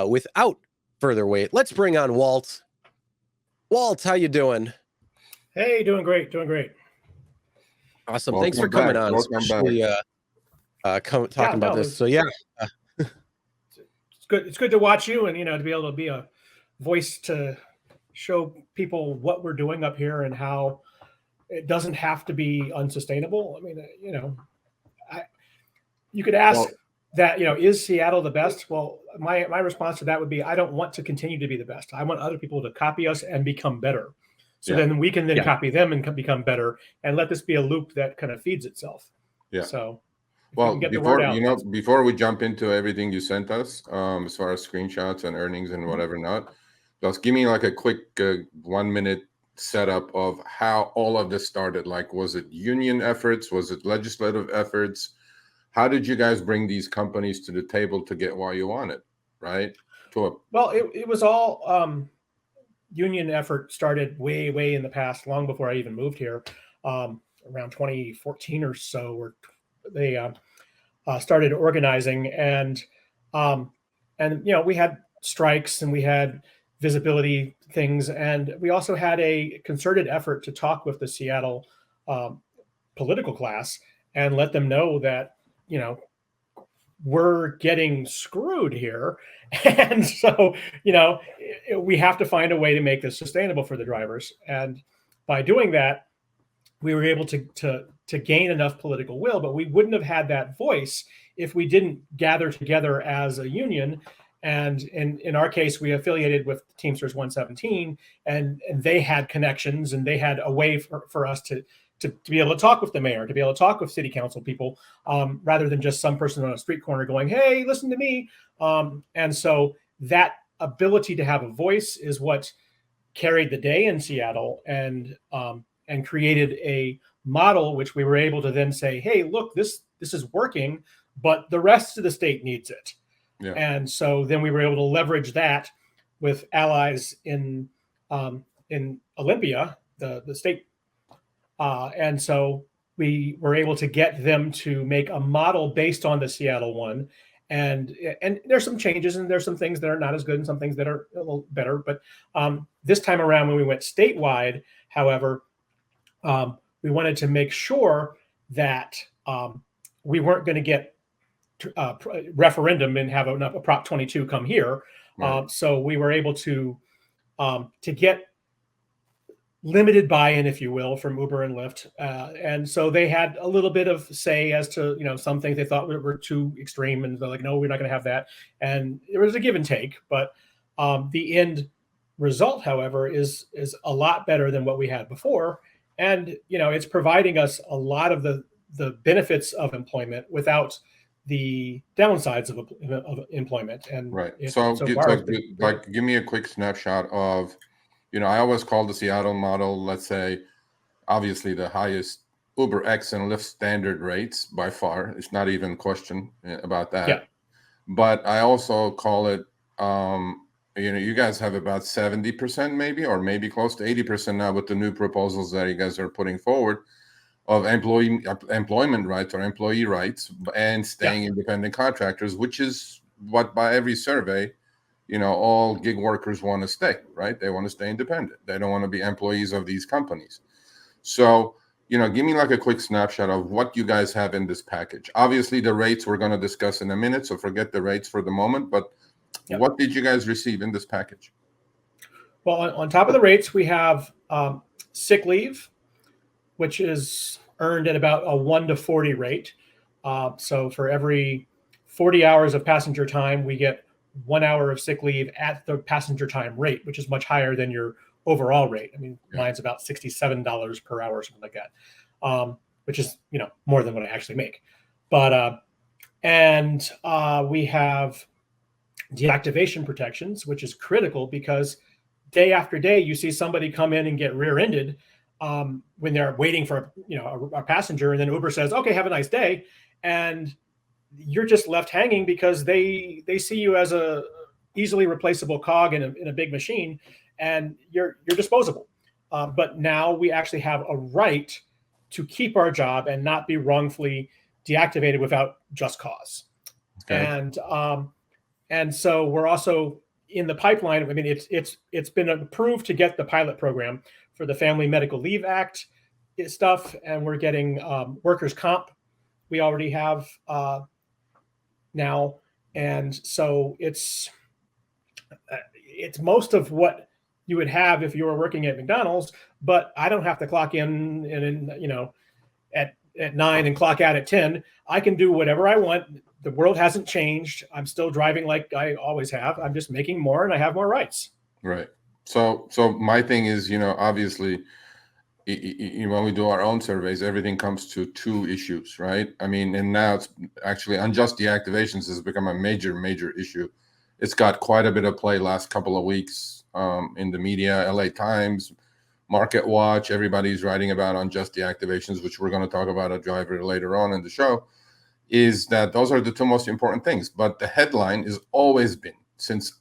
without further wait, let's bring on Walt. Walt, how you doing? Hey, doing great. Awesome. Welcome Thanks for coming back. on, Welcome especially talking about this. So it's good to watch you and to be able to be a voice to show people what we're doing up here and how it doesn't have to be unsustainable. I mean, you could ask that, is Seattle the best? Well, my response to that would be, I don't want to continue to be the best. I want other people to copy us and become better. So then we can copy them and become better, and let this be a loop that kind of feeds itself. Yeah. So, well, before we jump into everything you sent us, as far as screenshots and earnings and whatever not, just give me like a quick 1 minute setup of how all of this started. Like, was it union efforts? Was it legislative efforts? How did you guys bring these companies to the table to get what you wanted, right? Well, it was all union effort. Started way in the past, long before I even moved here, around 2014 or so, where they started organizing, and we had strikes and we had visibility things, and we also had a concerted effort to talk with the Seattle political class and let them know that we're getting screwed here. And so, we have to find a way to make this sustainable for the drivers. And by doing that, we were able to gain enough political will, but we wouldn't have had that voice if we didn't gather together as a union. And in our case, we affiliated with Teamsters 117, and they had connections, and they had a way for us to be able to talk with the mayor, to be able to talk with city council people, rather than just some person on a street corner going, hey, listen to me. And so that ability to have a voice is what carried the day in Seattle, and created a model which we were able to then say, hey, look, this is working, but the rest of the state needs it. Yeah. And so then we were able to leverage that with allies in Olympia, the state. And so we were able to get them to make a model based on the Seattle one. And there's some changes, and there's some things that are not as good and some things that are a little better. But this time around, when we went statewide, however, we wanted to make sure that we weren't going to get referendum and have a Prop 22 come here. Right. So we were able to get limited buy-in, if you will, from Uber and Lyft. And so they had a little bit of say as to, some things they thought were too extreme, and they're like, no, we're not going to have that. And it was a give and take, but the end result, however, is a lot better than what we had before. And, it's providing us a lot of the benefits of employment without the downsides of employment. And right. Give me a quick snapshot of, I always call the Seattle model, let's say, obviously the highest Uber X and Lyft standard rates by far. It's not even a question about that. Yeah. But I also call it, you guys have about 70% maybe, or maybe close to 80% now with the new proposals that you guys are putting forward of employment rights or employee rights and staying independent contractors, which is what by every survey, all gig workers want to stay, right? They want to stay independent. They don't want to be employees of these companies. So, give me like a quick snapshot of what you guys have in this package. Obviously, the rates we're going to discuss in a minute, so forget the rates for the moment, but what did you guys receive in this package? Well, on top of the rates, we have sick leave, which is earned at about a 1 to 40 rate. So for every 40 hours of passenger time, we get 1 hour of sick leave at the passenger time rate, which is much higher than your overall rate. I mean, mine's about $67 per hour, something like that, which is, more than what I actually make. But, we have deactivation protections, which is critical because day after day, you see somebody come in and get rear-ended when they're waiting for a passenger, and then Uber says, okay, have a nice day. And you're just left hanging because they see you as a easily replaceable cog in a big machine, and you're disposable. But now we actually have a right to keep our job and not be wrongfully deactivated without just cause. Okay. And And so we're also in the pipeline. I mean, it's been approved to get the pilot program for the Family Medical Leave Act stuff, and we're getting workers' comp. We already have now, and so it's most of what you would have if you were working at McDonald's, but I don't have to clock in and at 9 and clock out at 10. I can do whatever I want. The world hasn't changed. I'm still driving like I always have. I'm just making more and I have more rights. Right. So my thing is, obviously, when we do our own surveys, everything comes to two issues, right? I mean, and now it's actually unjust deactivations has become a major issue. It's got quite a bit of play last couple of weeks in the media, LA Times, Market Watch, everybody's writing about unjust deactivations, which we're going to talk about a driver later on in the show, is that those are the two most important things. But the headline has always been,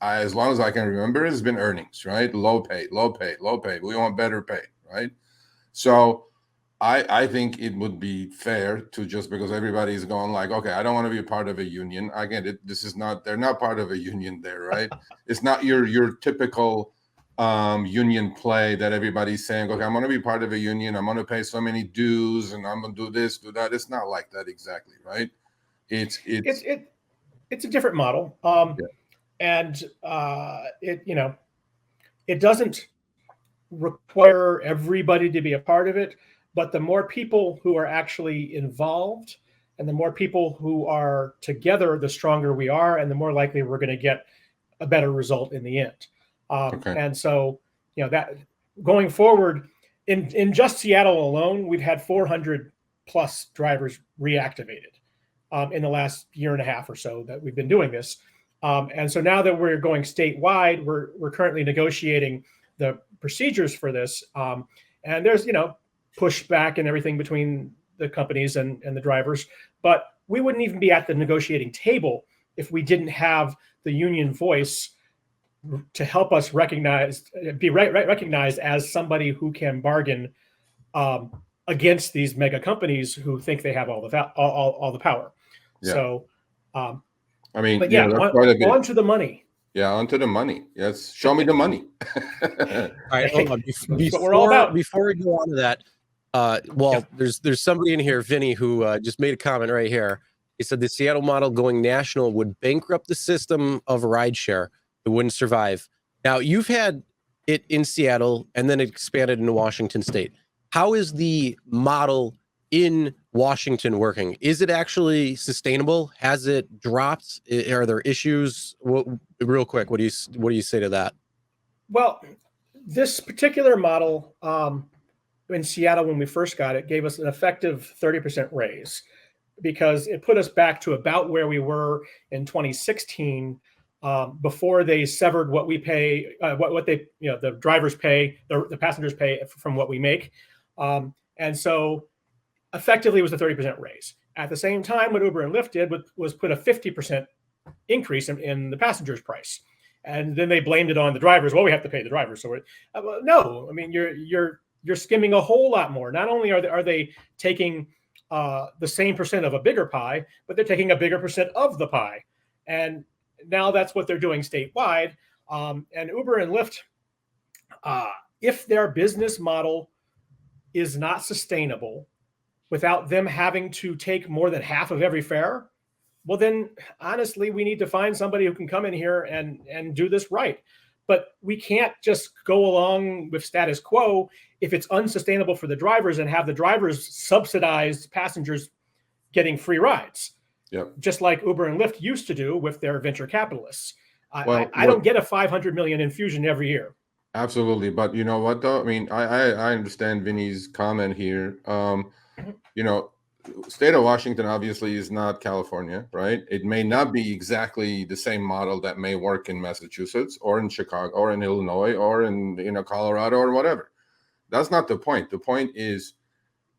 as long as I can remember, has been earnings, right? Low pay. We want better pay, right? So I think it would be fair to, just because everybody's going like, okay, I don't want to be a part of a union. I get it. They're not part of a union there, right? It's not your typical union play that everybody's saying, okay, I'm going to be part of a union. I'm going to pay so many dues and I'm going to do this, do that. It's not like that exactly, right? It's a different model. And it doesn't require everybody to be a part of it, but the more people who are actually involved and the more people who are together, the stronger we are, and the more likely we're going to get a better result in the end. And so, that going forward in just Seattle alone, we've had 400 plus drivers reactivated in the last year and a half or so that we've been doing this. And so now that we're going statewide, we're currently negotiating the procedures for this. And there's, pushback and everything between the companies and the drivers, but we wouldn't even be at the negotiating table if we didn't have the union voice to help us be recognized as somebody who can bargain against these mega companies who think they have all the power. Yeah. So, I mean, but yeah, on to the money. Yeah, onto the money. Yes, show me the money. All right, hold on. Before we go on to that, there's somebody in here, Vinny, who just made a comment right here. He said the Seattle model going national would bankrupt the system of rideshare. It wouldn't survive. Now, you've had it in Seattle and then it expanded into Washington State. How is the model in Washington working? Is it actually sustainable? Has it dropped? Are there issues? Real quick, what do you say to that? Well, this particular model in Seattle, when we first got it, gave us an effective 30% raise because it put us back to about where we were in 2016 before they severed what we pay, what they, the drivers pay, the passengers pay from what we make. And so effectively it was a 30% raise. At the same time, what Uber and Lyft did was put a 50% increase in the passenger's price. And then they blamed it on the drivers. Well, we have to pay the drivers. So no, I mean, you're skimming a whole lot more. Not only are they taking the same percent of a bigger pie, but they're taking a bigger percent of the pie. And now that's what they're doing statewide. And Uber and Lyft, if their business model is not sustainable without them having to take more than half of every fare, well, then honestly, we need to find somebody who can come in here and do this right. But we can't just go along with status quo if it's unsustainable for the drivers and have the drivers subsidize passengers getting free rides. Yep. Just like Uber and Lyft used to do with their venture capitalists. I don't get a 500 million infusion every year. Absolutely. But you know what, though? I mean, I understand Vinny's comment here. State of Washington obviously is not California, right? It may not be exactly the same model that may work in Massachusetts or in Chicago or in Illinois or in Colorado or whatever. That's not the point. The point is,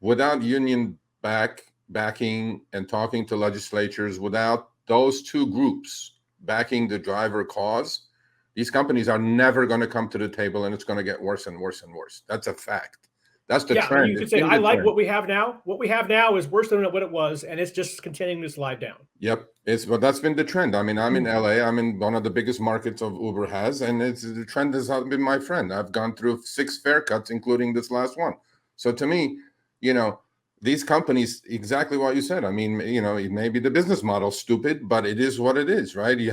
without union backing and talking to legislatures, without those two groups backing the driver cause, these companies are never going to come to the table, and it's going to get worse and worse and worse. That's a fact. That's the Yeah, trend. you could say, I like what we have now. What we have now is worse than what it was, and it's just continuing to slide down. Yep, but that's been the trend. I mean, I'm in LA. I'm in one of the biggest markets of Uber has, and the trend has been my friend. I've gone through 6 fare cuts, including this last one. So to me, these companies, exactly what you said. I mean, maybe the business model stupid, but it is what it is, right? You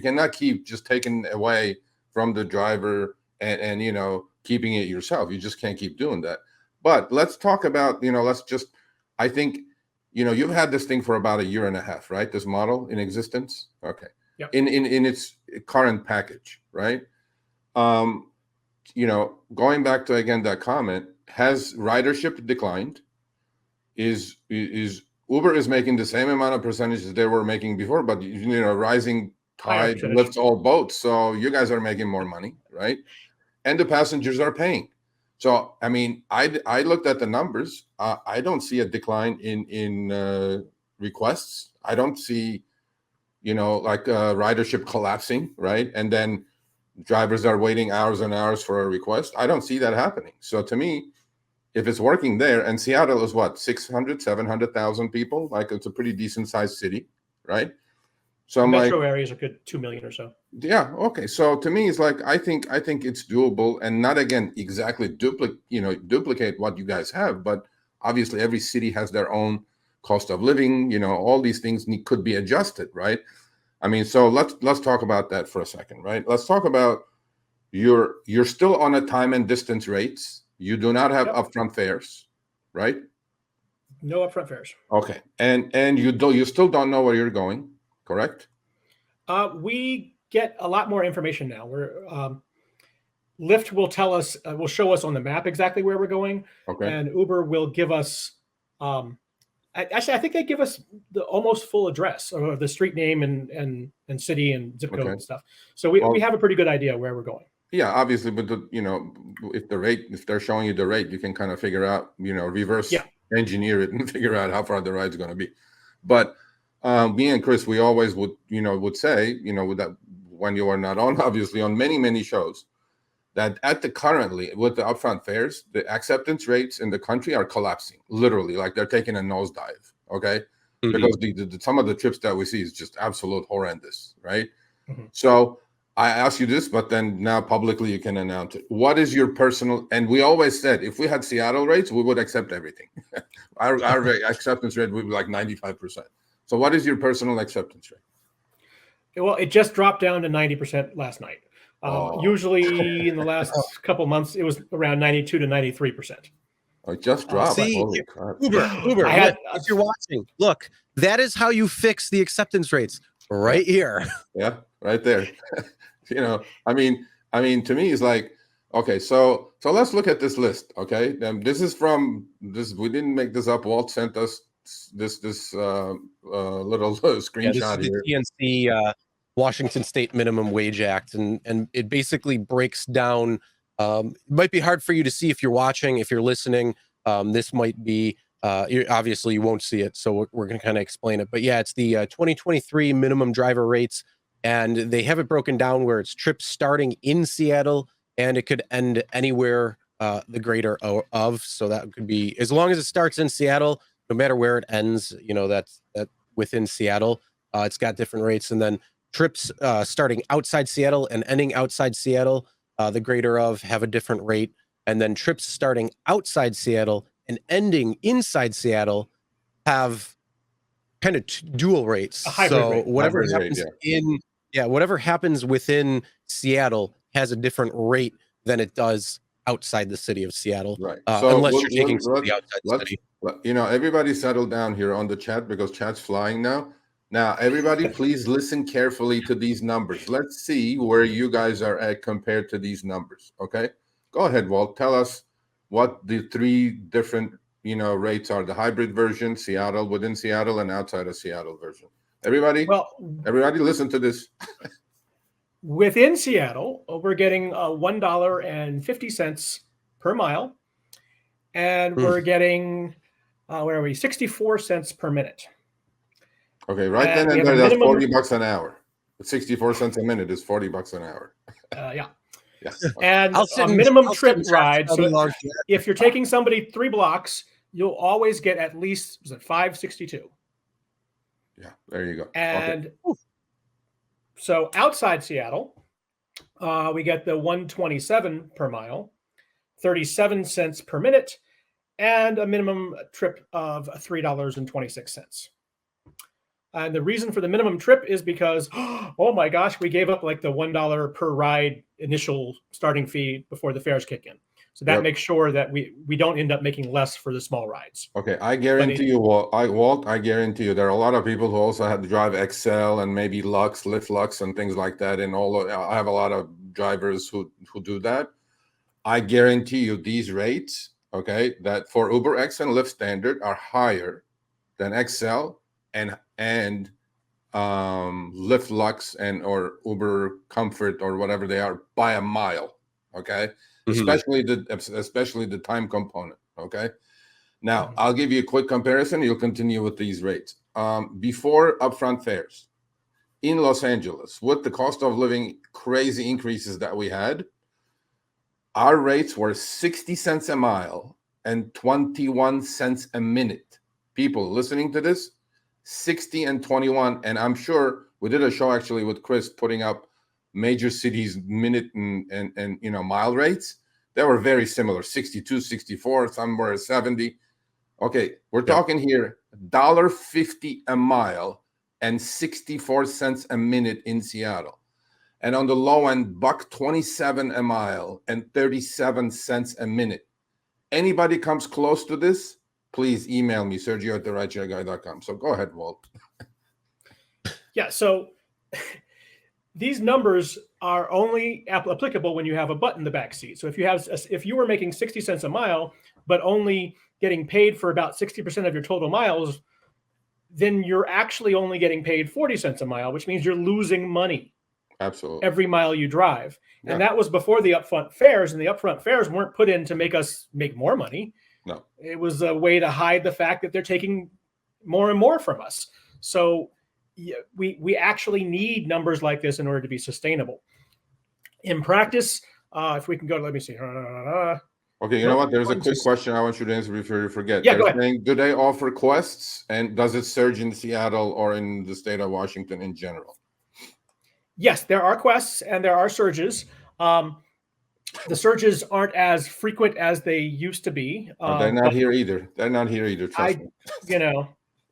cannot keep just taking away from the driver and keeping it yourself. You just can't keep doing that. But let's talk about, I think, you've had this thing for about 1.5 years, right? This model in existence. Okay. Yep. In its current package, right? Going back to, again, that comment, has ridership declined? Is Uber is making the same amount of percentages they were making before, but rising tide lifts all boats. So you guys are making more money, right? And the passengers are paying. So I mean, I looked at the numbers. I don't see a decline in requests. I don't see, ridership collapsing, right? And then drivers are waiting hours and hours for a request. I don't see that happening. So to me, if it's working there, and Seattle is what, 600, 700,000 people, like it's a pretty decent sized city, right? So metro areas are good 2 million or so. Yeah. Okay. So to me, it's like, I think it's doable, and not, again, exactly duplicate what you guys have, but obviously every city has their own cost of living, all these things could be adjusted, right? I mean, so let's talk about that for a second, right? Let's talk about you're still on a time and distance rates. You do not have upfront fares, right? No upfront fares. Okay. And you still don't know where you're going, correct? We get a lot more information now. Lyft will tell us, will show us on the map exactly where we're going. Okay. And Uber will give us, actually, I think they give us the almost full address or the street name and city and zip code and stuff. So we have a pretty good idea where we're going. Yeah, obviously, but if they're showing you the rate, you can kind of figure out, reverse engineer it and figure out how far the ride's going to be. But me and Chris, we always would say, that when you are not on, obviously, on many shows, that currently with the upfront fares, the acceptance rates in the country are collapsing, literally, like they're taking a nosedive. Okay, because some of the trips that we see is just absolute horrendous, right? Mm-hmm. So I ask you this, but then now publicly you can announce it. What is your personal? And we always said if we had Seattle rates, we would accept everything. our acceptance rate would be like 95%. So what is your personal acceptance rate? Well, it just dropped down to 90% last night. Usually in the last couple months, it was around 92 to 93%. It just dropped. Holy crap. Uber, if you're watching, look, that is how you fix the acceptance rates right here. Yeah, right there. I mean, to me, it's like, okay, so let's look at this list. Okay, this is from this. We didn't make this up. Walt sent us this little screenshot here. The TNC Washington State Minimum Wage Act, and it basically breaks down. It might be hard for you to see if you're watching, if you're listening. This might be obviously you won't see it, so we're going to kind of explain it. But yeah, it's the 2023 minimum driver rates. And they have it broken down where it's trips starting in Seattle and it could end anywhere the greater of. So that could be, as long as it starts in Seattle, no matter where it ends, that's within Seattle, it's got different rates. And then trips starting outside Seattle and ending outside Seattle, the greater of, have a different rate. And then trips starting outside Seattle and ending inside Seattle have kind of dual rates. A hybrid rate. Whatever happens whatever happens within Seattle has a different rate than it does outside the city of Seattle. Right. Unless you're taking somebody outside the city. Everybody settle down here on the chat because chat's flying now. Now, everybody, please listen carefully to these numbers. Let's see where you guys are at compared to these numbers. Okay. Go ahead, Walt. Tell us what the 3 different rates are: the hybrid version, Seattle, within Seattle, and outside of Seattle version. Everybody listen to this. Within Seattle, we're getting $1.50 per mile, and we're getting 64 cents per minute. Okay, right then and there, that's $40 an hour. 64 cents a minute is $40 an hour. Yeah. Yeah. And a minimum trip ride. So long. if you're taking somebody 3 blocks, you'll always get at least, was it $5.62? Yeah, there you go. And so outside Seattle, we get the 127 per mile, 37 cents per minute, and a minimum trip of $3.26. And the reason for the minimum trip is because, oh my gosh, we gave up like the $1 per ride initial starting fee before the fares kick in. So that makes sure that we don't end up making less for the small rides. Okay, I guarantee you, Walt, I guarantee you there are a lot of people who also have to drive XL and maybe Lux, Lyft Lux and things like that. And I have a lot of drivers who do that. I guarantee you these rates, okay, that for Uber X and Lyft Standard are higher than XL and Lyft Lux and or Uber Comfort or whatever they are by a mile. Okay. Especially the time component. Okay. Now I'll give you a quick comparison. You'll continue with these rates. Before upfront fares in Los Angeles, with the cost of living crazy increases that we had, our rates were 60 cents a mile and 21 cents a minute. People listening to this, 60 and 21. And I'm sure we did a show actually with Chris putting up major cities minute and mile rates. They were very similar, 62, 64, somewhere 70. Okay, we're talking here $1.50 a mile and 64 cents a minute in Seattle. And on the low end, $1.27 a mile and 37 cents a minute. Anybody comes close to this, please email me, Sergio at RideShareGuy.com. So go ahead, Walt. Yeah, so these numbers are only applicable when you have a butt in the back seat. So if you were making 60 cents a mile, but only getting paid for about 60% of your total miles, then you're actually only getting paid 40 cents a mile, which means you're losing money. Absolutely. Every mile you drive. Yeah. And that was before the upfront fares, and the upfront fares weren't put in to make us make more money. No. It was a way to hide the fact that they're taking more and more from us. So we actually need numbers like this in order to be sustainable. In practice, if we can go, let me see. Okay, you know what? There's a quick question I want you to answer before you forget. Yeah, go ahead. Saying, do they offer quests, and does it surge in Seattle or in the state of Washington in general? Yes, there are quests and there are surges. The surges aren't as frequent as they used to be. They're not here either. They're not here either. Trust me.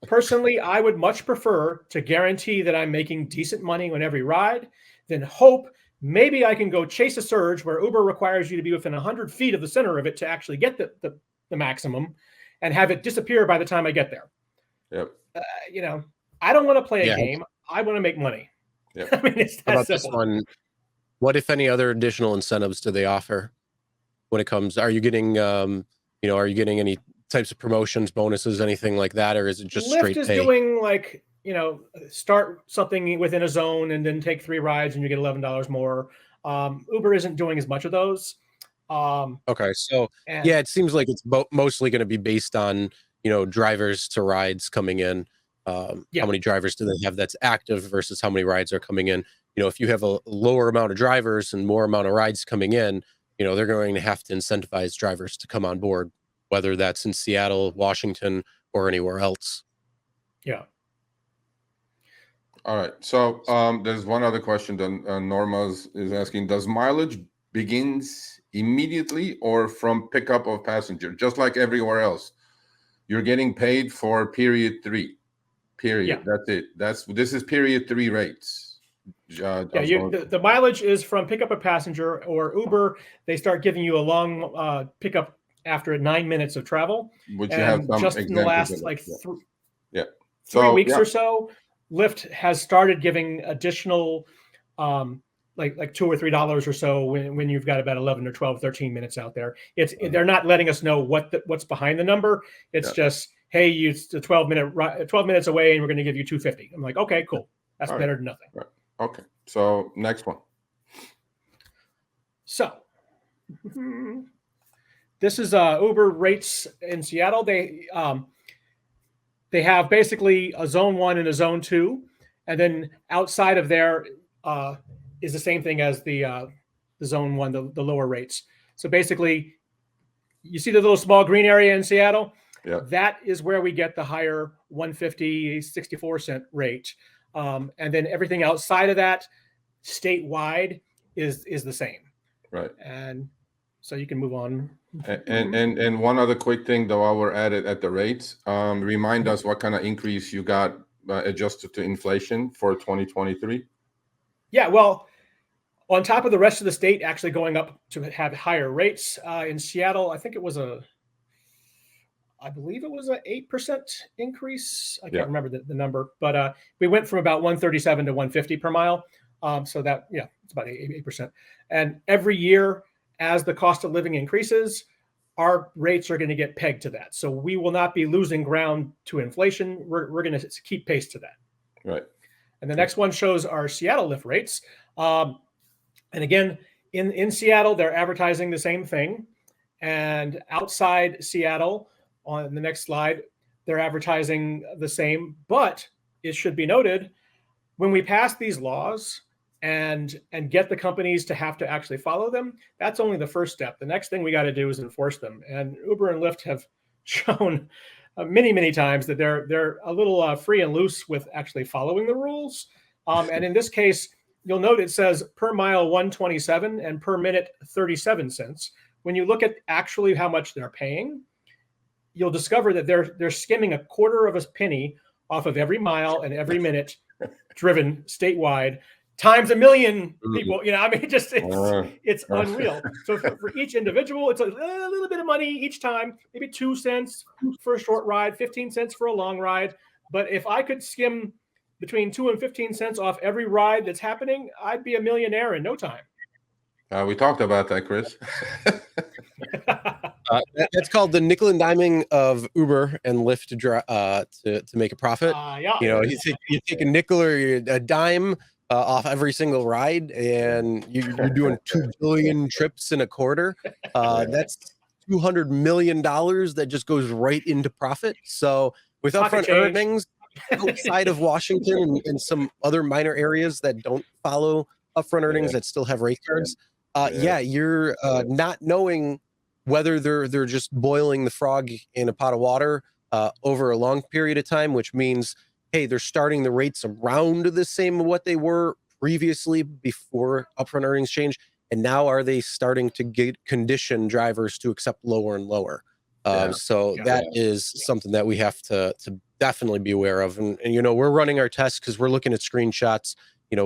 Personally, I would much prefer to guarantee that I'm making decent money on every ride than hope maybe I can go chase a surge where Uber requires you to be within 100 feet of the center of it to actually get the maximum and have it disappear by the time I get there. Yep. I don't want to play a game. I want to make money. Yep. I mean, it's that about simple. This one? What, if any, other additional incentives do they offer when it comes? Are you getting, are you getting any types of promotions, bonuses, anything like that, or is it just Lyft straight is pay? doing like, start something within a zone and then take 3 rides and you get $11 more. Uber isn't doing as much of those. Okay, so it seems like it's mostly going to be based on drivers to rides coming in. How many drivers do they have that's active versus how many rides are coming in? If you have a lower amount of drivers and more amount of rides coming in, they're going to have to incentivize drivers to come on board, whether that's in Seattle, Washington, or anywhere else. Yeah. All right. So there's one other question that Norma is asking. Does mileage begins immediately or from pickup of passenger? Just like everywhere else, you're getting paid for period 3. Period. Yeah. That's it. This is period 3 rates. The mileage is from pickup a passenger, or Uber. They start giving you a long pickup after 9 minutes of travel. Which you have some just in the last 3 weeks or so, Lyft has started giving additional like $2 or $3 or so when you've got about 11 or 12, 13 minutes out there. They're not letting us know what's behind the number. It's just, hey, it's a 12 minutes away and we're going to give you $2.50. I'm like, okay, cool. That's better than nothing. Right. Okay. So next one. So this is Uber rates in Seattle. They have basically a zone 1 and a zone 2. And then outside of there is the same thing as the zone one, the lower rates. So basically, you see the little small green area in Seattle? Yeah. That is where we get the higher 150, 64-cent rate. And then everything outside of that, statewide, is the same. Right. And so you can move on. And one other quick thing, though, while we're at it, at the rates, remind us what kind of increase you got adjusted to inflation for 2023. Yeah, well, on top of the rest of the state actually going up to have higher rates, in Seattle, I believe it was an 8% increase. I can't remember the number, but we went from about 137 to 150 per mile. So that, it's about 8%. And every year, as the cost of living increases, our rates are going to get pegged to that. So we will not be losing ground to inflation. We're going to keep pace to that. Right. And the next one shows our Seattle Lyft rates. And again, in Seattle, they're advertising the same thing. And outside Seattle, on the next slide, they're advertising the same. But it should be noted, when we pass these laws and get the companies to have to actually follow them, that's only the first step. The next thing we got to do is enforce them. And Uber and Lyft have shown many, many times that they're a little free and loose with actually following the rules. And in this case, you'll note it says per mile 127 and per minute 37 cents. When you look at actually how much they're paying, you'll discover that they're skimming a quarter of a penny off of every mile and every minute driven statewide, times 1 million people. It's unreal. So for each individual, it's a little bit of money each time, maybe 2 cents for a short ride, 15 cents for a long ride. But if I could skim between 2 and 15 cents off every ride that's happening, I'd be a millionaire in no time. We talked about that, Chris. That's called the nickel and diming of Uber and Lyft to make a profit. You take a nickel or a dime off every single ride, and you're doing 2 billion trips in a quarter. That's $200 million that just goes right into profit. So with upfront earnings outside of Washington and some other minor areas that don't follow upfront earnings that still have rate cards, you're not knowing whether they're just boiling the frog in a pot of water over a long period of time, which means, hey, they're starting the rates around the same of what they were previously before upfront earnings change. And now are they starting to condition drivers to accept lower and lower? That is something that we have to definitely be aware of. And we're running our tests because we're looking at screenshots,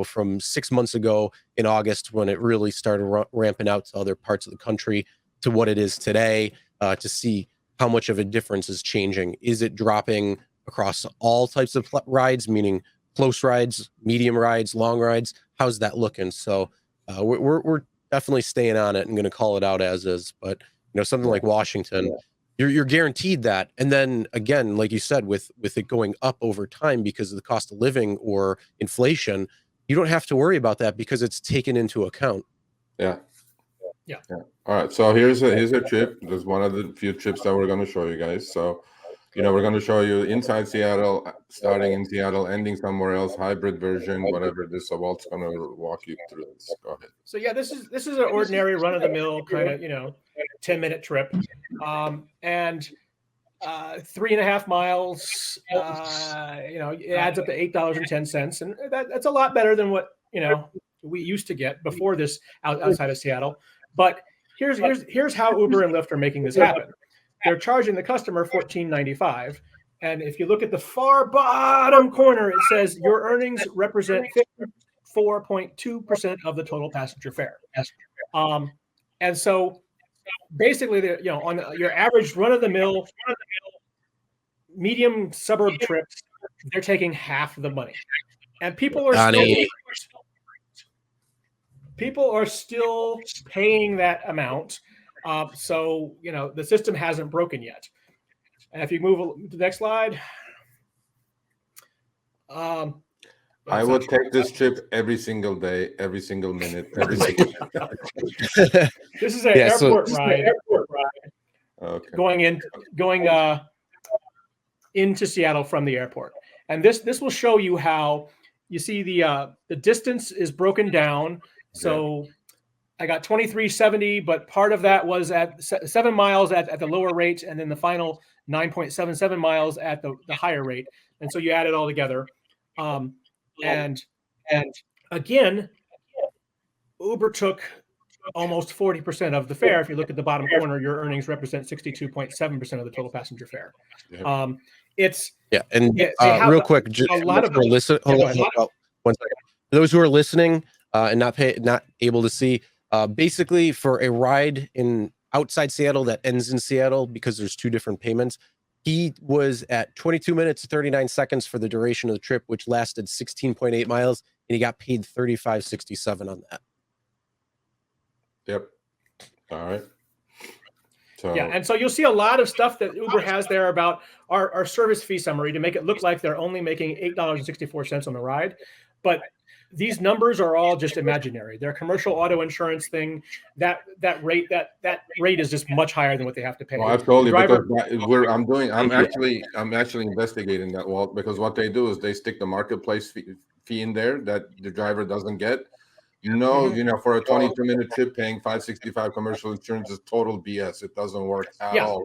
from 6 months ago in August when it really started ramping out to other parts of the country to what it is today, to see how much of a difference is changing. Is it dropping across all types of rides, meaning close rides, medium rides, long rides? How's that looking? So we're definitely staying on it and going to call it out as is. But something like Washington, you're guaranteed that. And then again, like you said, with it going up over time because of the cost of living or inflation, you don't have to worry about that because it's taken into account. Yeah. All right. So here's a trip. There's one of the few trips that we're going to show you guys. So, we're going to show you inside Seattle, starting in Seattle, ending somewhere else, hybrid version, whatever this. So Walt's going to walk you through this. Go ahead. So this is an ordinary run of the mill kind of 10-minute trip, and 3.5 miles. It adds up to $8.10, and that's a lot better than what we used to get before this outside of Seattle. But here's how Uber and Lyft are making this happen. They're charging the customer $14.95, and if you look at the far bottom corner, it says your earnings represent 54.2% of the total passenger fare. And so basically, on your average run-of-the-mill medium suburb trips, they're taking half the money, and people are still paying that amount. So the system hasn't broken yet. And if you move to the next slide, I would take this trip every single day, every single minute, every single. This is an airport ride. Okay. Going into Seattle from the airport, and this will show you how you see the distance is broken down. So I got 2370, but part of that was at 7 miles at the lower rate, and then the final 9.77 miles at the higher rate. And so you add it all together. And again, Uber took almost 40% of the fare. If you look at the bottom corner, your earnings represent 62.7% of the total passenger fare. It's real quick, just a lot of listen. Hold on, 1 second. For those who are listening and not able to see, basically for a ride in outside Seattle that ends in Seattle, because there's 2 different payments, he was at 22 minutes 39 seconds for the duration of the trip, which lasted 16.8 miles, and he got paid $35.67 on that. Yep. All right. So yeah, and so you'll see a lot of stuff that Uber has there about our service fee summary to make it look like they're only making $8.64 on the ride, but these numbers are all just imaginary. Their commercial auto insurance thing, that rate is just much higher than what they have to pay. Well, absolutely, because I'm actually investigating that, Walt, because what they do is they stick the marketplace fee in there that the driver doesn't get. For a 22-minute trip, paying $565 commercial insurance is total BS. It doesn't work at all.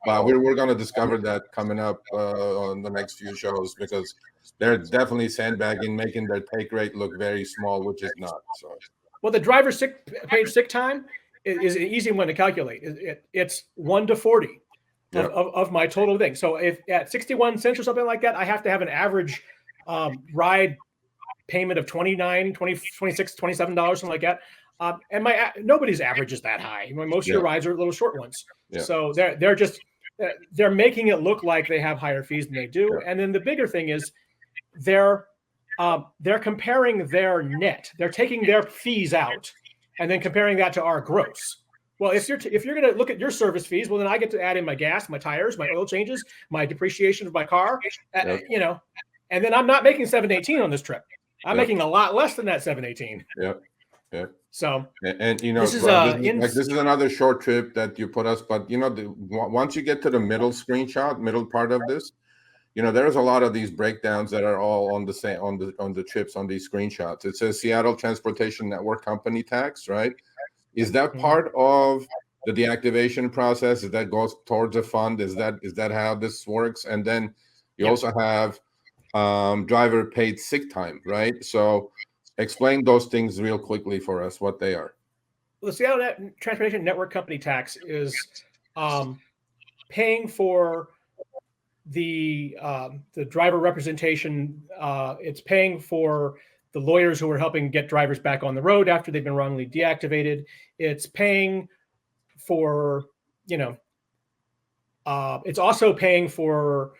But we're going to discover that coming up on the next few shows, because they're definitely sandbagging, making their take rate look very small, which is not. So, well, the driver's paid sick time is an easy one to calculate. It's 1 to 40 of my total thing. So if at 61 cents or something like that, I have to have an average ride payment of $29, $26, $27, something like that. And nobody's average is that high. Most of your rides are little short ones. So they're making it look like they have higher fees than they do. And then the bigger thing is they're comparing their net. They're taking their fees out and then comparing that to our gross. Well, if you're going to look at your service fees, well, then I get to add in my gas, my tires, my oil changes, my depreciation of my car, and then I'm not making $718 on this trip. I'm making a lot less than that $718. Yeah. So, and this is another short trip that you put us, but once you get to the middle part of this, there's a lot of these breakdowns that are all on the same on the trips on these screenshots. It says Seattle Transportation Network Company tax, right? Is that part of the deactivation process? Is that goes towards a fund? Is that how this works? And then you also have driver paid sick time, right? So explain those things real quickly for us, what they are. Well, the Seattle Transportation Network Company tax is paying for the driver representation. It's paying for the lawyers who are helping get drivers back on the road after they've been wrongly deactivated. It's paying for, it's also paying for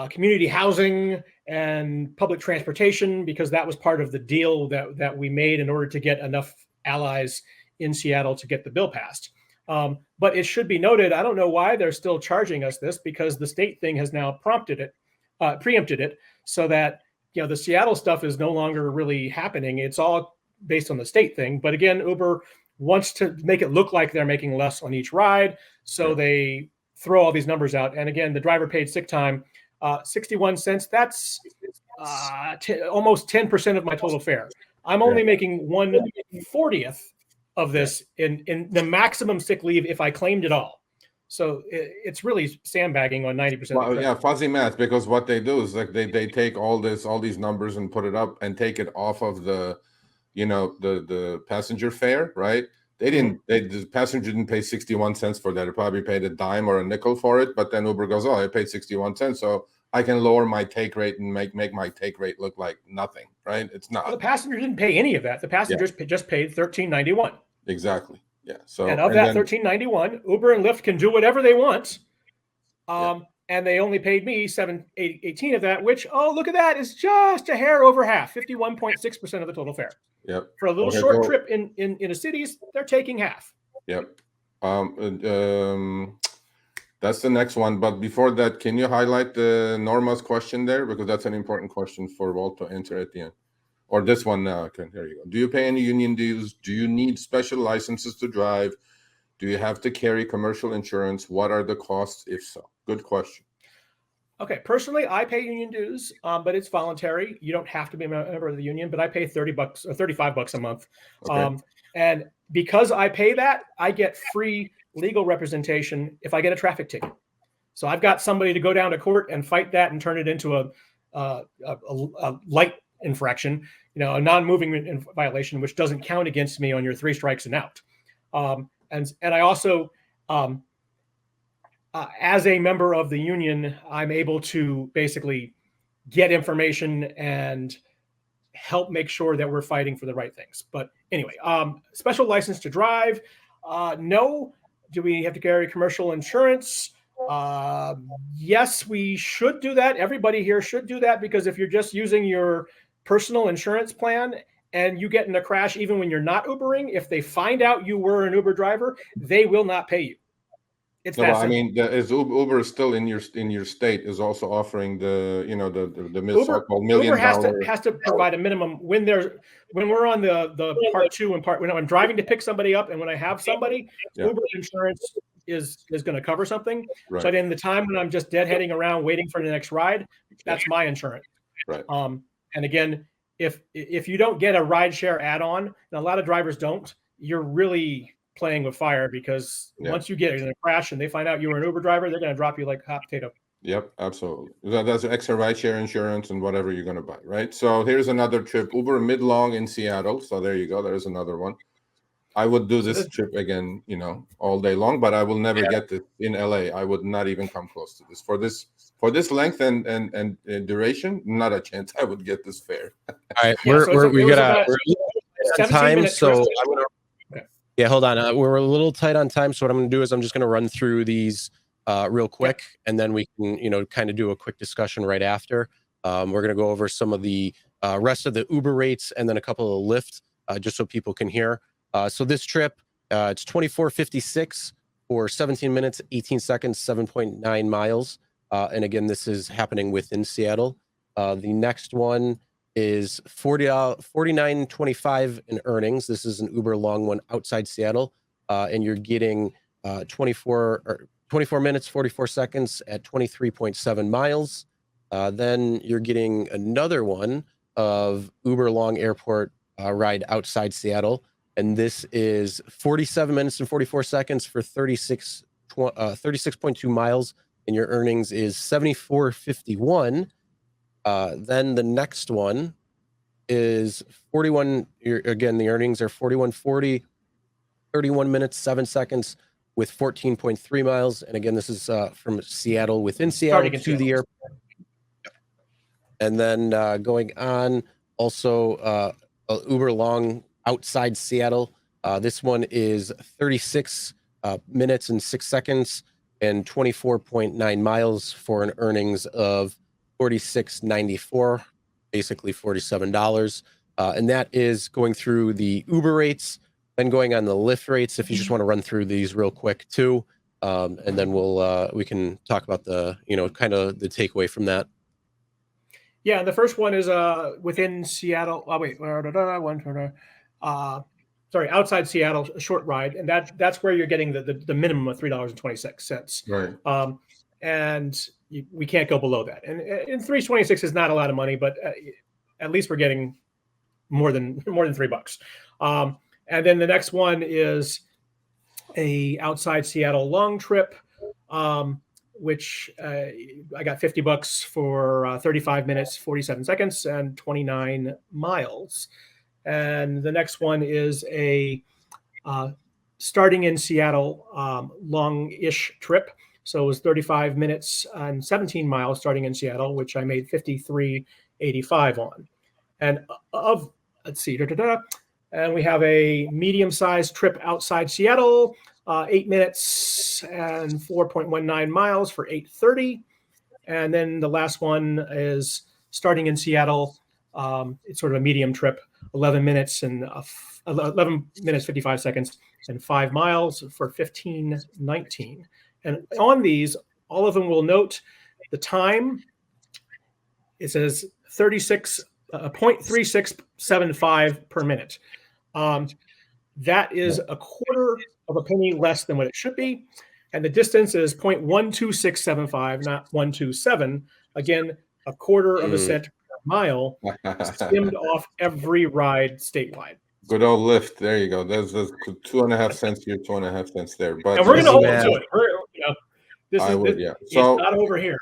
community housing and public transportation, because that was part of the deal that we made in order to get enough allies in Seattle to get the bill passed. But it should be noted, I don't know why they're still charging us this, because the state thing has now preempted it, so that the Seattle stuff is no longer really happening. It's all based on the state thing. But again, Uber wants to make it look like they're making less on each ride, so they throw all these numbers out. And again, the driver paid sick time, 61 cents. That's almost 10% of my total fare. I'm only making 1/40th of this in the maximum sick leave if I claimed it all. So it's really sandbagging on 90%. Well, fuzzy math, because what they do is like they take all these numbers and put it up and take it off of the passenger fare, right? The passenger didn't pay 61 cents for that. They probably paid a dime or a nickel for it, but then Uber goes, I paid 61 cents, so I can lower my take rate and make my take rate look like nothing, right? It's not. Well, the passenger didn't pay any of that. The passengers just paid $13.91. Exactly. Yeah. So and of that $13.91, Uber and Lyft can do whatever they want. And they only paid me $718 of that, which, look at that, is just a hair over half, 51.6% of the total fare. Yep. For a little short trip in the cities, they're taking half. Yep. That's the next one. But before that, can you highlight the Norma's question there? Because that's an important question for Walt to answer at the end. Or this one now. Okay, here you go. Do you pay any union dues? Do you need special licenses to drive? Do you have to carry commercial insurance? What are the costs, if so? Good question. Okay, personally, I pay union dues, but it's voluntary. You don't have to be a member of the union, but I pay $30 or $35 a month. Okay. And because I pay that, I get free legal representation if I get a traffic ticket. So I've got somebody to go down to court and fight that and turn it into a light infraction, a non-moving violation, which doesn't count against me on your 3 strikes and out. And I also, as a member of the union, I'm able to basically get information and help make sure that we're fighting for the right things. But anyway, special license to drive. No. Do we have to carry commercial insurance? Yes, we should do that. Everybody here should do that, because if you're just using your personal insurance plan and you get in a crash, even when you're not Ubering, if they find out you were an Uber driver, they will not pay you. It's no, I mean, is Uber still in your state is also offering the so-called $1 million. Uber has to provide a minimum when we're on the part 2 and when I'm driving to pick somebody up, and when I have somebody, Uber insurance is going to cover something. Right. So in the time when I'm just deadheading around waiting for the next ride, that's my insurance. Right. And again, if you don't get a RideShare add-on, and a lot of drivers don't, you're really playing with fire, because once you get in a crash and they find out you were an Uber driver, they're going to drop you like hot potato. Yep, absolutely. That's extra RideShare insurance and whatever you're going to buy, right? So here's another trip, Uber mid-long in Seattle. So there you go. There's another one. I would do this trip again, all day long, but I will never get this in LA. I would not even come close to this. For this length and duration, not a chance I would get this fare. All right, we're time, so I'm gonna. Yeah, hold on. We're a little tight on time, so what I'm going to do is I'm just going to run through these real quick, and then we can, kind of do a quick discussion right after. We're going to go over some of the rest of the Uber rates and then a couple of Lyft, just so people can hear. So this trip, it's $24.56 for 17 minutes, 18 seconds, 7.9 miles. And again, this is happening within Seattle. The next one is $49.25 in earnings. This is an Uber long one outside Seattle, and you're getting 24 minutes 44 seconds at 23.7 miles. Then you're getting another one of Uber long airport ride outside Seattle, and this is 47 minutes and 44 seconds for 36.2 miles, and your earnings is $74.51. Then the next one is 41. Again, the earnings are $41.40, 31 minutes, 7 seconds with 14.3 miles. And again, this is from Seattle, within Seattle to the airport. And then going on, also Uber long outside Seattle. This one is 36 minutes and 6 seconds and 24.9 miles for an earnings of $46.94, basically $47. And that is going through the Uber rates, then going on the Lyft rates, if you just want to run through these real quick too. And then we can talk about the, kind of the takeaway from that. Yeah, the first one is within Seattle. Outside Seattle, a short ride, and that's where you're getting the minimum of $3.26. Right. And we can't go below that. And $3.26 is not a lot of money, but at least we're getting more than $3. And then the next one is a outside Seattle long trip, which I got $50 for 35 minutes, 47 seconds, and 29 miles. And the next one is a starting in Seattle long-ish trip. So it was 35 minutes and 17 miles starting in Seattle, which I made $53.85 on. And and we have a medium-sized trip outside Seattle, 8 minutes and 4.19 miles for $8.30. And then the last one is starting in Seattle. It's sort of a medium trip, 11 minutes 55 seconds and 5 miles for $15.19. And on these, all of them will note the time. It says 0.3675 per minute. That is a quarter of a penny less than what it should be. and the distance is 0.12675, not 127. Again, a quarter of a cent per mile, skimmed off every ride statewide. Good old Lyft. There you go. There's 2.5 cents here, 2.5 cents there. But and we're going to hold to it. This is so it's not over here.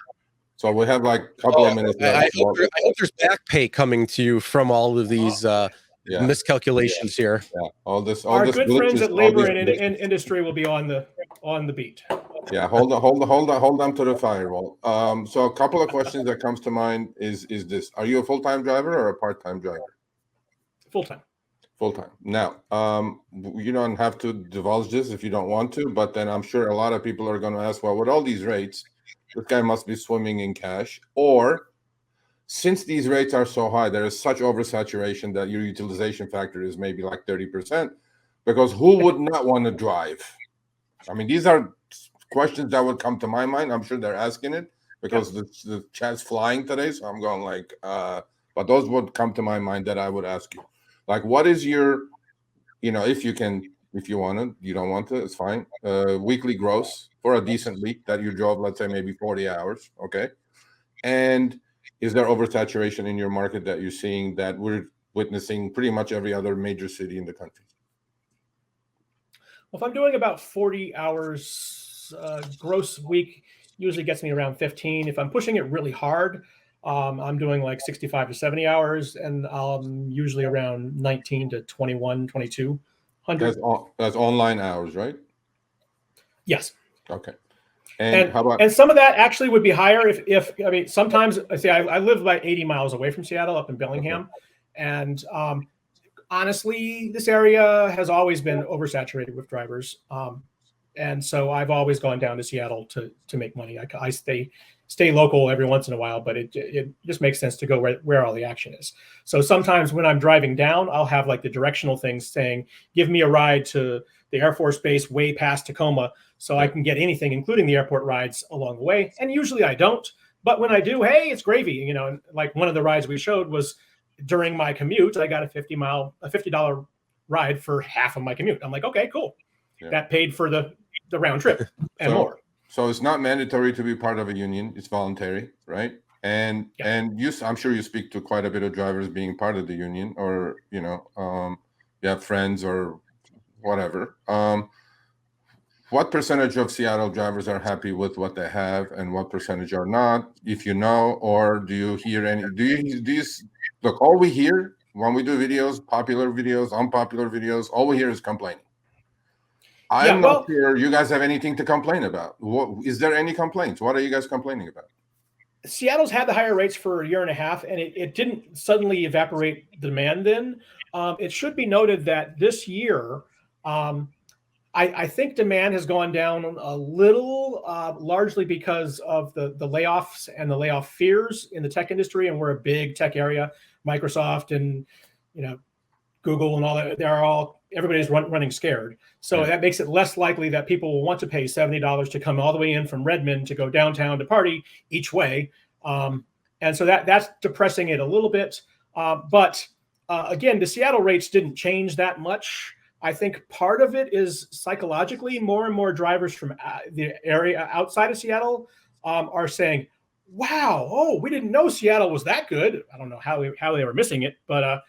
So we have like a couple of minutes left. I hope there's back pay coming to you from all of these miscalculations here. Yeah, all this. Our good friends at Labor and Industry will be on the beat. Yeah, hold on to the firewall. So a couple of questions that comes to mind is this: are you a full-time driver or a part-time driver? Full-time. Full-time. Now, you don't have to divulge this if you don't want to, but then I'm sure a lot of people are going to ask, well, with all these rates, this guy must be swimming in cash. Or since these rates are so high, there is such oversaturation that your utilization factor is maybe like 30%, because who would not want to drive? I mean, these are questions that would come to my mind. I'm sure they're asking it because the chat's flying today. So I'm going like, but those would come to my mind that I would ask you. Like, what is your, if you want to, you don't want to, it's fine. Weekly gross for a decent week that you drove, let's say maybe 40 hours. Okay. And is there oversaturation in your market that you're seeing that we're witnessing pretty much every other major city in the country? Well, if I'm doing about 40 hours gross week, usually gets me around 15. If I'm pushing it really hard, I'm doing like 65 to 70 hours, and usually around 19 to 21, 2200. That's online hours, right? Yes. Okay. And how about? And some of that actually would be higher if I mean, sometimes I live about 80 miles away from Seattle, up in Bellingham, and honestly, this area has always been oversaturated with drivers, and so I've always gone down to Seattle to make money. I stay local every once in a while, but it just makes sense to go where all the action is. So sometimes when I'm driving down, I'll have like the directional things saying, give me a ride to the Air Force Base way past Tacoma, so I can get anything, including the airport rides along the way. And usually I don't, but when I do, hey, it's gravy. And like one of the rides we showed was during my commute, I got a $50 ride for half of my commute. I'm like, okay, cool. Yeah. That paid for the round trip and more. So it's not mandatory to be part of a union. It's voluntary, right? And I'm sure you speak to quite a bit of drivers being part of the union, or you have friends or whatever. What percentage of Seattle drivers are happy with what they have, and what percentage are not? If you know, or do you hear any? Do you look? All we hear when we do videos, popular videos, unpopular videos, all we hear is complaining. I'm not sure you guys have anything to complain about. Is there any complaints? What are you guys complaining about? Seattle's had the higher rates for a year and a half, and it didn't suddenly evaporate the demand then. It should be noted that this year, I think demand has gone down a little, largely because of the layoffs and the layoff fears in the tech industry, and we're a big tech area. Microsoft and Google and all that, everybody's running scared. So that makes it less likely that people will want to pay $70 to come all the way in from Redmond to go downtown to party each way. And so that's depressing it a little bit. But again, the Seattle rates didn't change that much. I think part of it is psychologically more and more drivers from the area outside of Seattle are saying, wow, we didn't know Seattle was that good. I don't know how they were missing it, but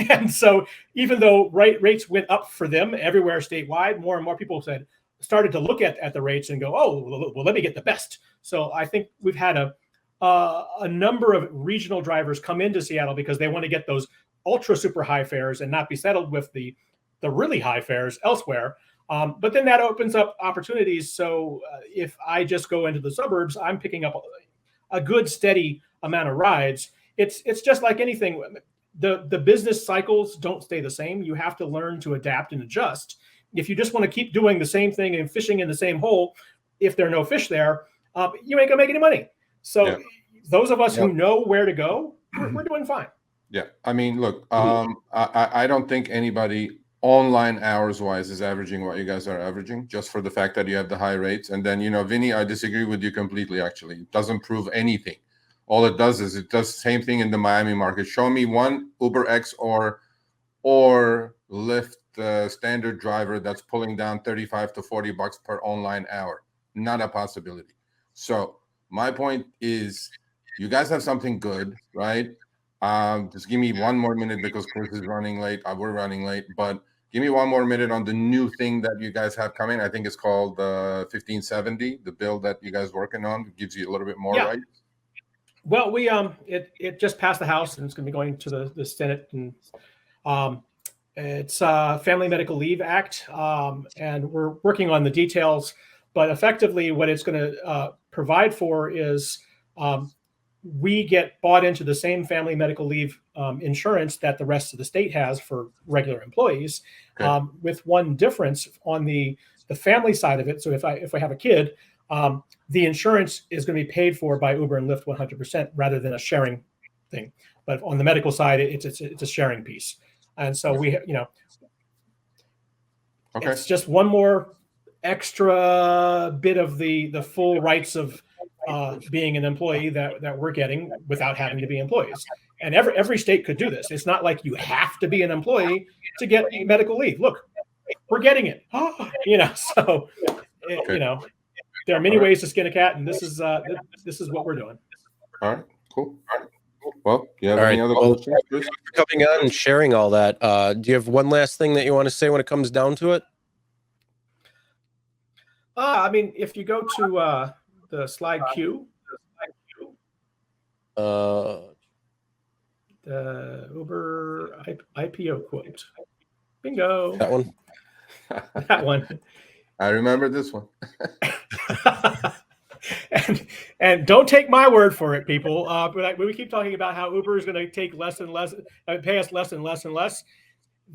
and so even though rates went up for them everywhere statewide, more and more people started to look at the rates and go, oh, well, let me get the best. So I think we've had a number of regional drivers come into Seattle because they want to get those ultra super high fares and not be settled with the really high fares elsewhere. But then that opens up opportunities. So if I just go into the suburbs, I'm picking up a good steady amount of rides. It's just like anything. The business cycles don't stay the same. You have to learn to adapt and adjust. If you just want to keep doing the same thing and fishing in the same hole, if there are no fish there, you ain't gonna make any money. So those of us who know where to go, we're doing fine. Yeah, I mean, look, I don't think anybody online hours wise is averaging what you guys are averaging, just for the fact that you have the high rates. And then, Vinny, I disagree with you completely. Actually, it doesn't prove anything. All it does is it does the same thing in the Miami market. Show me one UberX or Lyft standard driver that's pulling down 35 to 40 bucks per online hour. Not a possibility. So my point is, you guys have something good, right? Just give me one more minute because Chris is running late. We're running late, but give me one more minute on the new thing that you guys have coming. I think it's called 1570, the bill that you guys working on. It gives you a little bit more, right? Well, we it just passed the House and it's going to be going to the Senate, and it's Family Medical Leave Act, and we're working on the details. But effectively, what it's going to provide for is we get bought into the same family medical leave insurance that the rest of the state has for regular employees, with one difference on the family side of it. So if I have a kid, the insurance is going to be paid for by Uber and Lyft 100% rather than a sharing thing. But on the medical side, it's a sharing piece. And so we, it's just one more extra bit of the full rights of being an employee that we're getting without having to be employees. And every state could do this. It's not like you have to be an employee to get medical leave. Look, we're getting it. So there are many ways to skin a cat, and this is what we're doing. All right, cool. Well, you have any other questions? Coming on and sharing all that, do you have one last thing that you want to say when it comes down to it? I mean, if you go to the slide Q, the Uber IPO quote. Bingo. That one. That one. I remember this one. and don't take my word for it, people. But we keep talking about how Uber is going to take less and less, pay us less and less and less.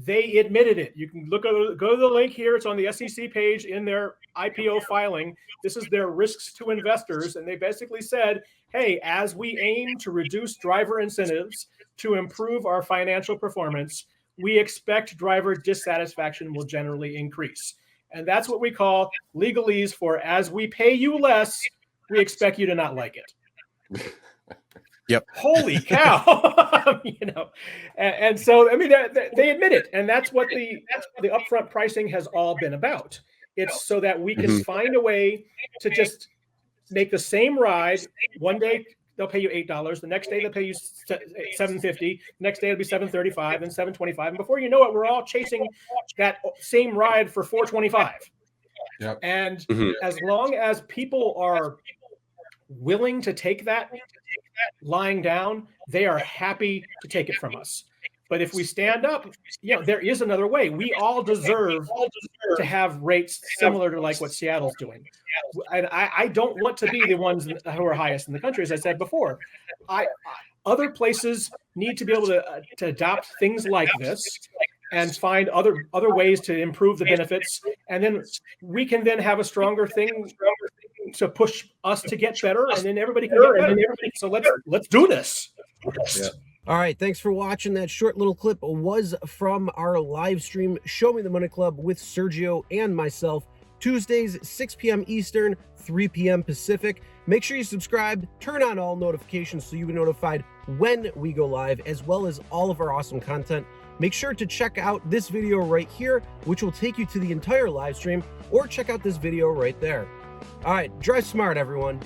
They admitted it. You can go to the link here. It's on the SEC page in their IPO filing. This is their risks to investors. And they basically said, hey, as we aim to reduce driver incentives to improve our financial performance, we expect driver dissatisfaction will generally increase. And that's what we call legalese for as we pay you less, we expect you to not like it. Yep. Holy cow. And so, I mean, they admit it. And that's what the upfront pricing has all been about. It's so that we can find a way to just make the same ride. One day they'll pay you $8. The next day they'll pay you $7.50. Next day it'll be $7.35 and $7.25. And before you know it, we're all chasing that same ride for $4.25. Yep. And as long as people are willing to take that lying down, they are happy to take it from us. But if we stand up, there is another way. We all deserve to have rates similar to like what Seattle's doing. And I don't want to be the ones who are highest in the country, as I said before. Other places need to be able to adopt things like this and find other ways to improve the benefits. And then we can then have a stronger thing to push us to get better, and then everybody can get better. So let's do this. Yeah. All right, thanks for watching. That short little clip was from our live stream, Show Me the Money Club with Sergio and myself, Tuesdays, 6 p.m. Eastern, 3 p.m. Pacific. Make sure you subscribe, turn on all notifications so you get notified when we go live, as well as all of our awesome content. Make sure to check out this video right here, which will take you to the entire live stream, or check out this video right there. All right, drive smart, everyone.